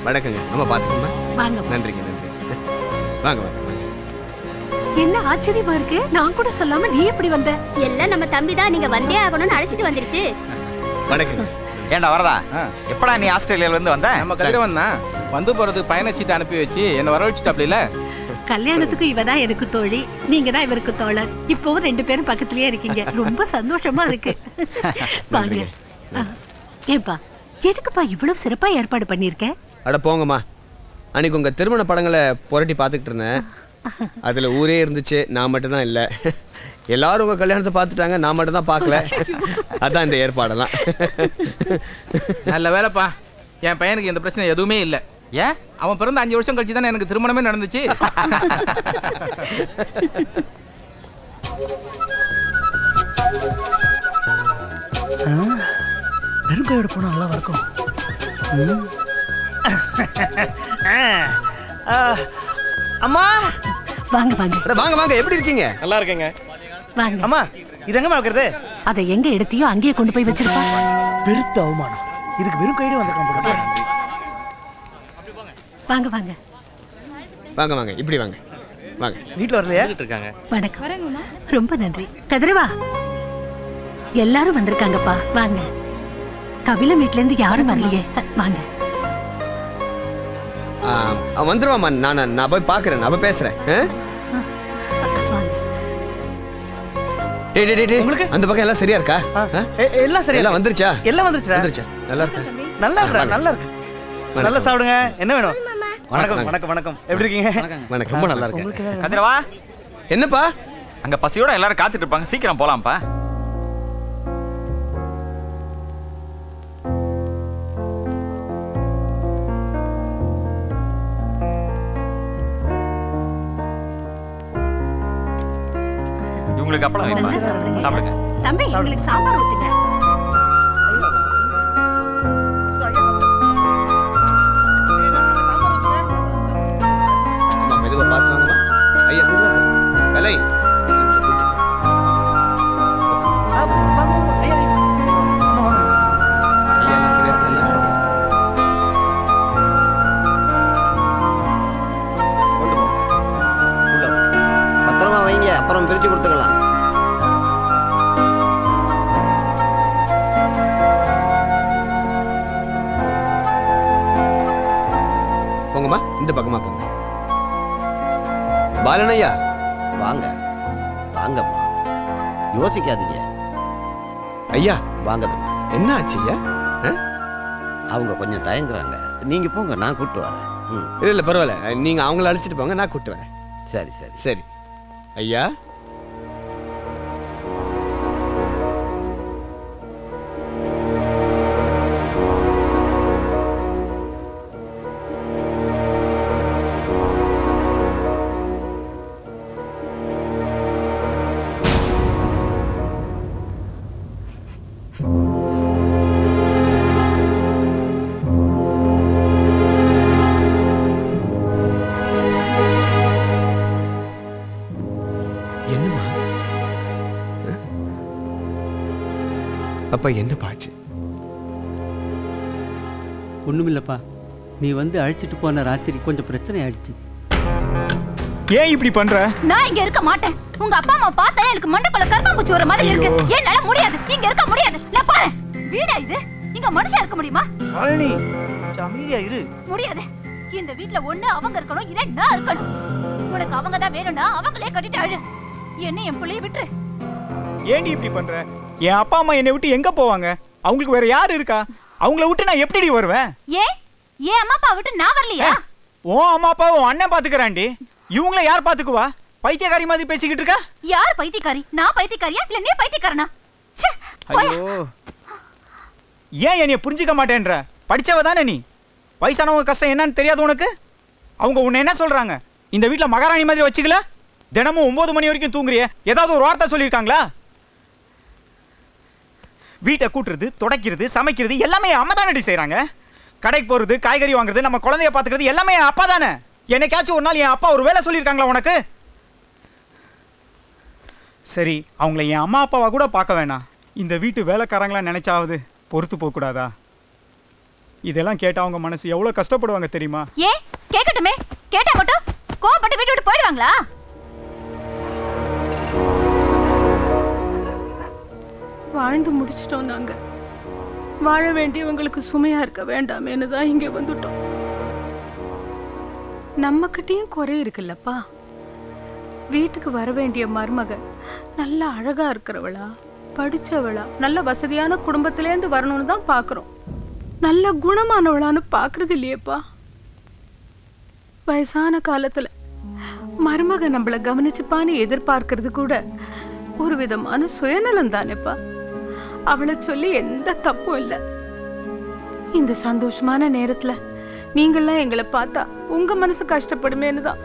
வணக்கங்க. நம்ம பாத்துக்கோமா. வாங்க. நன்றிங்க, நன்றி. வாங்க வாங்க. என்ன ஆச்சரியமா இருக்கு, நான் கூட சொல்லாம நீ எப்படி வந்த? எல்லாம் நம்ம தம்பி தான், நீங்க வந்தே ஆகணும்னு அழைச்சிட்டு வந்துருச்சு. வணக்கங்க. ஏண்டா வரதா, எப்படா நீ ஆஸ்திரேலியால இருந்து வந்த? நம்ம கதிரவன் தான் வந்து போறதுக்கு பயண சீட்டை அனுப்பி வச்சு என்ன வரவழைச்சிட்டாப்ல. கல்யாணத்துக்கு இவ தான் எனக்கு தோழி, நீங்க தான் இவருக்கு தோழர். இப்போ 2 பேரும் பக்கத்துலயே இருக்கீங்க. ரொம்ப சந்தோஷமா இருக்கு. வாங்க. ஏப்பா, எதுக்குப்பா இவ்வளவு சிறப்பா ஏற்பாடு பண்ணிருக்க? அட போங்கம்மா, அன்னைக்கு உங்க திருமண படங்களை புரட்டி பார்த்துக்கிட்டு இருந்தேன். அதுல ஊரே இருந்துச்சு, நான் மட்டும் தான் இல்லை. எல்லாரும் உங்க கல்யாணத்தை பார்த்துட்டாங்க, நான் மட்டும் தான் பார்க்கல. அதான் இந்த ஏற்பாடெல்லாம். நல்ல வேலைப்பா, என் பையனுக்கு எந்த பிரச்சனை எதுவுமே இல்லை. ஏன்? அவன் பிறந்த 5 வருஷம் கழிச்சு தானே எனக்கு திருமணமே நடந்துச்சு. வெறுங்கையோட போனா நல்லா இருக்கும். அம்மா வாங்க வாங்க. வாங்க வாங்க, எப்படி இருக்கீங்க? நல்லா இருக்கேங்க. வாங்க. அம்மா இது எங்கம்மா வைக்கிறது? அதை எங்க எடுத்தியோ அங்கேயே கொண்டு போய் வச்சிருப்பா. பெருத்த அவமானம், இதுக்கு வெறும் கையோட வந்திருக்கான். வாங்க வாங்க வாங்க வாங்க, இப்படி வாங்க வாங்க. வீட்டுல வரலையா? இருக்காங்க. வணக்கம். ரொம்ப நன்றி. கதிரவா, எல்லாரும் வந்திருக்காங்கப்பா, வாங்க. கபில வீட்ல இருந்து யாரும் வரலையே, வாங்க. வந்துருவாமா, நான் போய் பாக்குறேன், நான் போய் பேசுறேன். உங்களுக்கு அந்த பக்கம் எல்லாம் சரியா இருக்கா? எல்லாம் சரியா, எல்லாம் வந்துருச்சா? எல்லாம் வந்துருச்சா? வந்துருச்சா? நல்லா இருக்கா? நல்லா இருக்கா? நல்லா இருக்கு. நல்லா சாப்பிடுங்க. என்ன வேணும்? வணக்கம் வணக்கம் வணக்கம். எப்படி இருக்கீங்க? வணக்கம். ரொம்ப நல்லா இருக்கு. கதிரவா, என்னப்பா அங்க பசியோட எல்லாரும் காத்துட்டு இருப்பாங்க, சீக்கிரம் போலாம்ப்பா. உங்களுக்கு அப்பளம் வேணுமா? சாப்பிடுங்க. தம்பி, உங்களுக்கு சாம்பார் ஊத்துங்க. அம்மா மெதுவா பார்த்து வாங்கம்மா. ஐயா மெதுவா வேலை. பத்திரமா வைங்க, அப்புறம் பிரிச்சு கொடுத்துக்கலாம். போங்கம்மா, இந்த பக்கமா போங்க. பாலனையா வாங்க வாங்கம்மா, யோசிக்காதீங்க. ஐயா வாங்க. என்ன ஆச்சு ஐயா? அவங்க கொஞ்சம் தயங்குறாங்க, நீங்க போங்க, நான் கூப்பிட்டு வரேன். இல்ல இல்ல பரவாயில்ல, நீங்க அவங்கள அழைச்சிட்டு போங்க, நான் கூப்பிட்டு வரேன். சரி சரி சரி ஐயா. அப்பா என்ன பாச்சு? ஒண்ணுமில்லப்பா, நீ வந்து அழைச்சிட்டு போன ராத்திரி கொஞ்சம் பிரச்சனை ஆயிடுச்சு. ஏன் இப்படி பண்ற? நான் இங்க இருக்க மாட்டேன். உங்க அப்பா அம்மா பார்த்தா எனக்கு மண்டக்குள்ள கர்ப்பாம்பூச்சி வர மாதிரி இருக்கு. என்னால முடியாது, இங்க இருக்க முடியாது. நான் பாரு, வீடா இது? இங்க மனுஷன் இருக்க முடியுமா? சாலினி, அமைதியா இரு. முடியாது. இந்த வீட்ல ஒண்ணு அவங்க இருக்கணும், இல்ல நான் இருக்கணும். உனக்கு அவங்க தான் வேணும்னா அவங்களே கட்டிட்டு அழு. என்ன என் பிள்ளைய விட்டுரு. ஏன் இப்படி பண்ற? என் அப்பா அம்மா என்னை விட்டு எங்க போவாங்க? அவங்களுக்கு வேற யாரு இருக்கா? அவங்கள விட்டு நான் எப்படி வருவேன்? ஏன் அம்மா அப்பா விட்டு நான் வரலையா? உன் அம்மா அப்பா உன் அண்ணன் பாத்துக்கறாண்டி. இவங்கள யார் பாத்துக்குவா? பைத்தியக்காரி மாதிரி பேசிக்கிட்டு இருக்கா? யார் பைத்தியக்காரி? நான் பைத்தியக்காரியா இல்ல நீ பைத்தியக்காரனா? ஐயோ, ஏன் என்னைய புரிஞ்சுக்க மாட்டேன்ற? படிச்சவ தானே நீ. வயசானவங்க கஷ்டம் என்னன்னு தெரியாது உனக்கு? அவங்க உன்னை என்ன சொல்றாங்க? இந்த வீட்டுல மகாராணி மாதிரி வச்சுக்கல? தினமும் 9 மணி வரைக்கும் தூங்குறிய, ஏதாவது ஒரு வார்த்தை சொல்லியிருக்காங்களா? வீட்டை கூட்டுறது, துடைக்கிறது, சமைக்கிறது எல்லாமே அம்மா தானே செய்யறாங்க. கடைக்கு போறது, காய்கறி வாங்குறது, நம்ம குழந்தைய பாத்துக்கிறது எல்லாமே என் அப்பா தானே. என்னைக்காச்சும் ஒரு நாள் என் அப்பா ஒரு வேலை சொல்லியிருக்காங்களா உனக்கு? சரி, அவங்கள என் அம்மா அப்பாவா கூட பார்க்க வேணாம், இந்த வீட்டு வேலைக்காரங்களா நினைச்சாவது பொறுத்து போக கூடாதா? இதெல்லாம் கேட்டா அவங்க மனசு எவ்வளவு கஷ்டப்படுவாங்க தெரியுமா? ஏன் கேட்கட்டுமே, கேட்டா மட்டும் கோவப்பட்டு வீட்டு விட்டு போயிடுவாங்களா? வாழ்ந்து முடிச்சிட்டோம். நாங்க வாழ வேண்டியவங்களுக்கு சுமையா இருக்க வேண்டாமேன்னு தான் இங்க வந்துட்டோம். நம்ம கிட்டயும் குறை இருக்குல்லப்பா. வீட்டுக்கு வர வேண்டிய மருமக நல்ல அழகா இருக்கிறவளா, படிச்சவளா, நல்ல வசதியான குடும்பத்திலேருந்து வரணும்னு தான் பாக்குறோம். நல்ல குணமானவளான்னு பாக்குறது இல்லையேப்பா. வயசான காலத்துல மருமக நம்மள கவனிச்சுப்பான்னு எதிர்பார்க்கறது கூட ஒரு விதமான சுயநலம் தானேப்பா. அவளை சொல்லி எந்த தப்பும் இல்லை. இந்த சந்தோஷமான நேரத்துல நீங்கள்லாம் எங்களை பார்த்தா உங்க மனசு கஷ்டப்படுமேன்னு தான்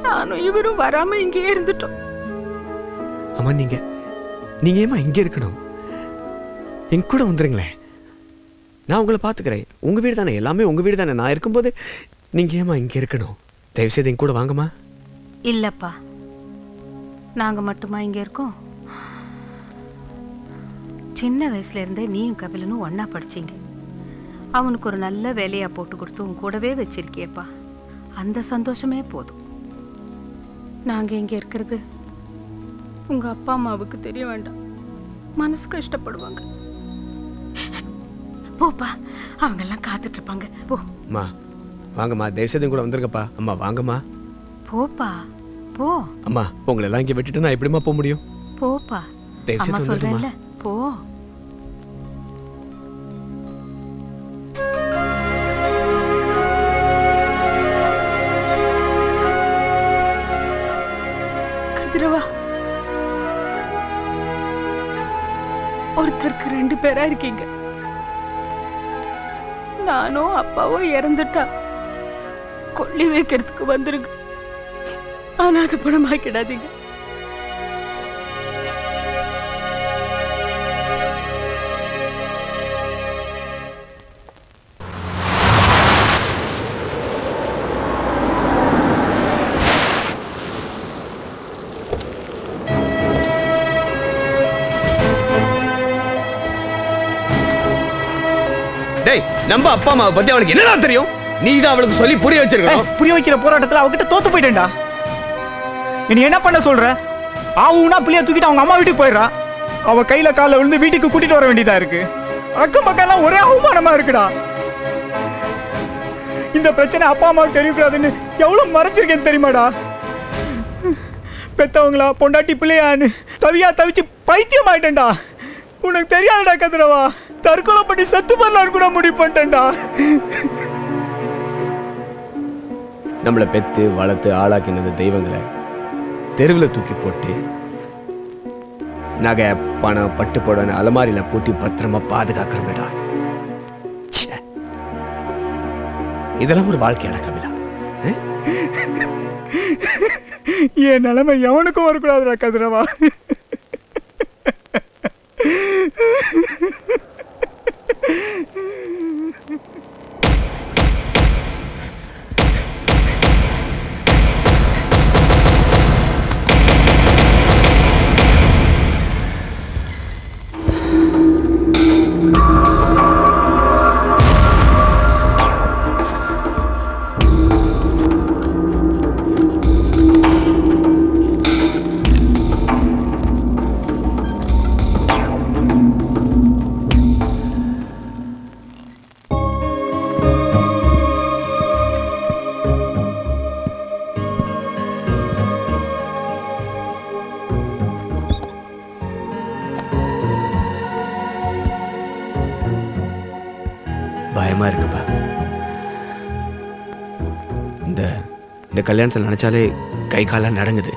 நானும் இவரும் வராம இங்கே இருந்துட்டோம். அம்மா நீங்க ஏமா இங்க இருக்கணும்? என் கூட வந்துருங்களேன், நான் உங்களை பாத்துக்கிறேன். உங்க வீடு தானே, எல்லாமே உங்க வீடு தானே. நான் இருக்கும்போது நீங்க ஏமா இங்க இருக்கணும்? தயவு செய்து என் கூட வாங்கம்மா. இல்லப்பா, நாங்க மட்டுமா இங்க இருக்கோம்? சின்ன வயசுல இருந்தே நீயும் கபிலனும் ஒன்னா படிச்சீங்க. அவனுக்கு ஒரு நல்ல வேலையா போட்டு கொடுத்து உன் கூடவே வச்சிருக்கியப்பா. அந்த சந்தோஷமே போதும். நாங்க இங்க இருக்கிறது உங்க அப்பா அம்மாவுக்கு தெரிய வேண்டாம், மனசு கஷ்டப்படுவாங்க. போப்பா, அவங்க எல்லாம் காத்துட்டு இருப்பாங்க. போ. அம்மா வாங்கம்மா, தயவு செய்து கூட வந்துருங்கப்பா. அம்மா வாங்கம்மா. போப்பா போ. அம்மா உங்களை எல்லாம் இங்க விட்டுட்டு நான் எப்படிமா போக முடியும்? போப்பா, தயவு அம்மா செய்து சொல்றேன்ல, போ. கதிரவா, ஒருத்தருக்கு 2 பேரா இருக்கீங்க. நானோ அப்பாவோ இறந்துட்டா கொல்லி வைக்கிறதுக்கு வந்துருங்க. ஆனா அது பணமாக்கிடாதீங்க. டேய், நம்ம அப்பா அம்மாவை பத்தி அவளுக்கு என்னடா தெரியும்? நீ தான் அவளுக்கு சொல்லி புரிய வச்சிருக்கணும். புரிய வைக்கிற போராட்டத்துல அவகிட்ட தோத்து போயிட்டேன்டா. நீ என்ன பண்ண சொல்ற? ஆவுனா பிள்ளைய தூக்கிட்டு அவங்க அம்மா வீட்டுக்கு போயிடுறா. அவ கையில கால விழுந்து வீட்டுக்கு கூட்டிட்டு வர வேண்டியதா இருக்கு. அக்கம் பக்கம் எல்லாம் ஒரே அவமானமா இருக்குடா. இந்த பிரச்சனை அப்பா அம்மாவுக்கு தெரியக்கூடாதுன்னு எவ்வளவு மறைச்சிருக்கேன்னு தெரியுமாடா? பெத்தவங்களா பொண்டாட்டி பிள்ளையான்னு தவிச்சு பைத்தியம் ஆயிட்டேன்டா. உனக்கு தெரியாதுடா கதிரவா, தற்கொலை பண்ணி செத்து பண்ணலான்னு கூட முடிவு பண்ணிட்டேன்டா. நம்மளை பெத்து வளர்த்து ஆளாக்கினது தெய்வங்களை தெருவில் தூக்கி போட்டு நகை பணம் பட்டு போடன்னு அலமாரியில பூட்டி பத்திரமா பாதுகாக்கிறோமேடா. இதெல்லாம் ஒரு வாழ்க்கையான கவிதா. என் நிலைமை எவனுக்கும் வரக்கூடாதுடா கதிரவா. பயமா இருக்குப்பா. இந்த கல்யாணத்தில் நினைச்சாலே கை காலம் நடங்குது.